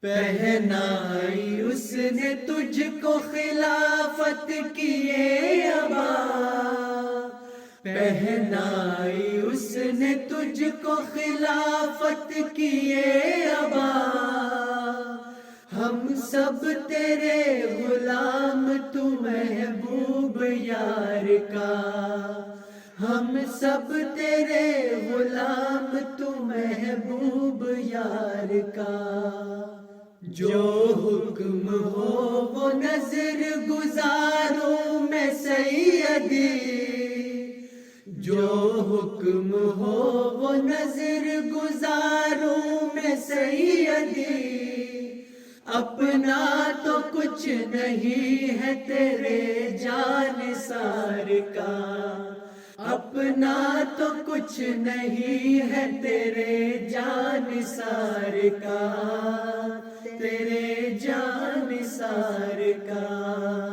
پہنائی اس نے تجھ کو خلافت کی یہ عبا، پہنائی اس نے تجھ کو خلافت کی یہ عبا، ہم سب تیرے غلام تو محبوب یار کا، ہم سب تیرے غلام تو محبوب یار کا، جو حکم ہو وہ نظر گزاروں میں سیدی، جو حکم ہو وہ نظر گزاروں میں سیدی، اپنا تو کچھ نہیں ہے تیرے جانثار کا، اپنا تو کچھ نہیں ہے تیرے جانثار کا، تیرے جانثار کا۔